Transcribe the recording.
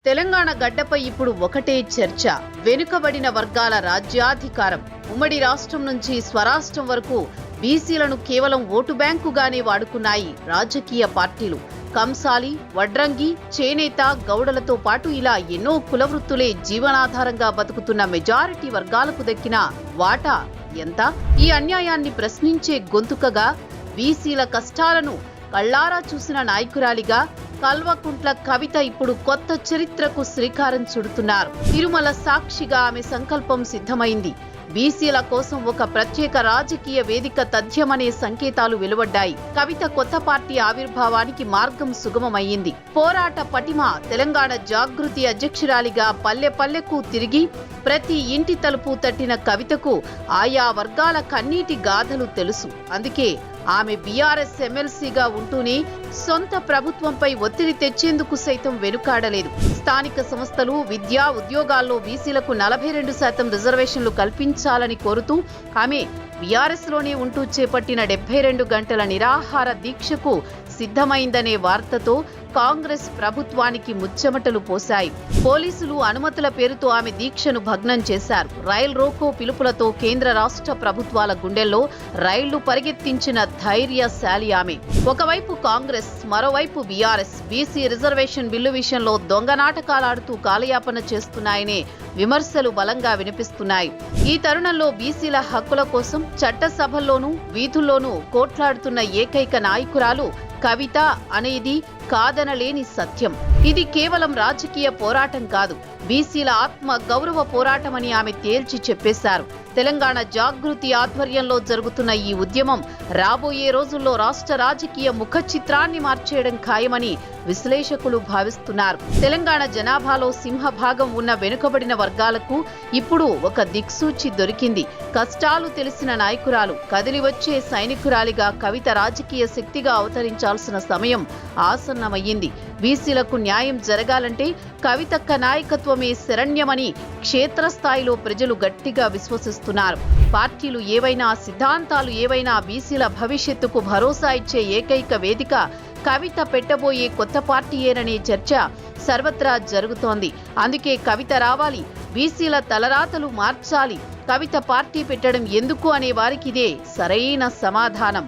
తెలంగాణ గడ్డపై ఇప్పుడు ఒకటే చర్చ. వెనుకబడిన వర్గాల రాజ్యాధికారం. ఉమ్మడి రాష్ట్రం నుంచి స్వరాష్ట్రం వరకు బీసీలను కేవలం ఓటు బ్యాంకుగానే వాడుకున్నాయి రాజకీయ పార్టీలు. కంసాలి, వడ్రంగి, చేనేత, గౌడలతో పాటు ఇలా ఎన్నో కులవృత్తులే జీవనాధారంగా బతుకుతున్న మెజారిటీ వర్గాలకు దక్కిన వాటా ఎంత? ఈ అన్యాయాన్ని ప్రశ్నించే గొంతుకగా, బీసీల కష్టాలను కళ్లారా చూసిన నాయకురాలిగా కల్వకుంట్ల కవిత ఇప్పుడు కొత్త చరిత్రకు శ్రీకారం చుడుతున్నారు. తిరుమల సాక్షిగా ఆమె సంకల్పం సిద్ధమైంది. బీసీల కోసం ఒక ప్రత్యేక రాజకీయ వేదిక తథ్యమనే సంకేతాలు వెలువడ్డాయి. కవిత కొత్త పార్టీ ఆవిర్భావానికి మార్గం సుగమమయ్యింది. పోరాట పటిమ. తెలంగాణ జాగృతి అధ్యక్షురాలిగా పల్లె పల్లెకు తిరిగి ప్రతి ఇంటి తలుపు తట్టిన కవితకు ఆయా వర్గాల కన్నీటి గాథలు తెలుసు. అందుకే ఆమె బీఆర్ఎస్ ఎమ్మెల్సీగా ఉంటూనే సొంత ప్రభుత్వంపై ఒత్తిడి తెచ్చేందుకు సైతం వెనుకాడలేదు. స్థానిక సంస్థలు, విద్యా, ఉద్యోగాల్లో బీసీలకు 42% రిజర్వేషన్లు కల్పించాలని కోరుతూ ఆమె బీఆర్ఎస్లోనే ఉంటూ చేపట్టిన 72 గంటల నిరాహార దీక్షకు సిద్ధమైందనే వార్తతో కాంగ్రెస్ ప్రభుత్వానికి ముచ్చెమటలు పోశాయి. పోలీసులు అనుమతుల పేరుతో ఆమె దీక్షను భగ్నం చేశారు. రైల్ రోకో పిలుపులతో కేంద్ర రాష్ట్ర ప్రభుత్వాల గుండెల్లో రైళ్లు పరిగెత్తించిన ధైర్యశాలి ఆమె. ఒకవైపు కాంగ్రెస్, మరోవైపు బీఆర్ఎస్ బీసీ రిజర్వేషన్ బిల్లు విషయంలో దొంగ నాటకాలాడుతూ కాలయాపన చేస్తున్నాయనే విమర్శలు బలంగా వినిపిస్తున్నాయి. ఈ తరుణంలో బీసీల హక్కుల కోసం చట్టసభల్లోనూ వీధుల్లోనూ కోట్లాడుతున్న ఏకైక నాయకురాలు కవిత అనేది కాదనలేని సత్యం. ఇది కేవలం రాజకీయ పోరాటం కాదు, బీసీల ఆత్మ గౌరవ పోరాటమని ఆమె తేల్చి చెప్పేశారు. తెలంగాణ జాగృతి ఆధ్వర్యంలో జరుగుతున్న ఈ ఉద్యమం రాబోయే రోజుల్లో రాష్ట్ర రాజకీయ ముఖ చిత్రాన్ని మార్చేయడం ఖాయమని విశ్లేషకులు భావిస్తున్నారు. తెలంగాణ జనాభాలో సింహభాగం ఉన్న వెనుకబడిన వర్గాలకు ఇప్పుడు ఒక దిక్సూచి దొరికింది. కష్టాలు తెలిసిన నాయకురాలు, కదిలి వచ్చే సైనికురాలిగా కవిత రాజకీయ శక్తిగా అవతరించాల్సిన సమయం ఆసన్నమయ్యింది. బీసీలకు న్యాయం జరగాలంటే కవితక్క నాయకత్వమే శరణ్యమని క్షేత్రస్థాయిలో ప్రజలు గట్టిగా విశ్వసిస్తున్నారు. పార్టీలు ఏవైనా, సిద్ధాంతాలు ఏవైనా బీసీల భవిష్యత్తుకు భరోసా ఇచ్చే ఏకైక వేదిక కవిత పెట్టబోయే కొత్త పార్టీయేననే చర్చ సర్వత్రా జరుగుతోంది. అందుకే కవిత రావాలి, బీసీల తలరాతలు మార్చాలి, కవిత పార్టీ పెట్టడం ఎందుకు అనే వారికిదే సరైన సమాధానం.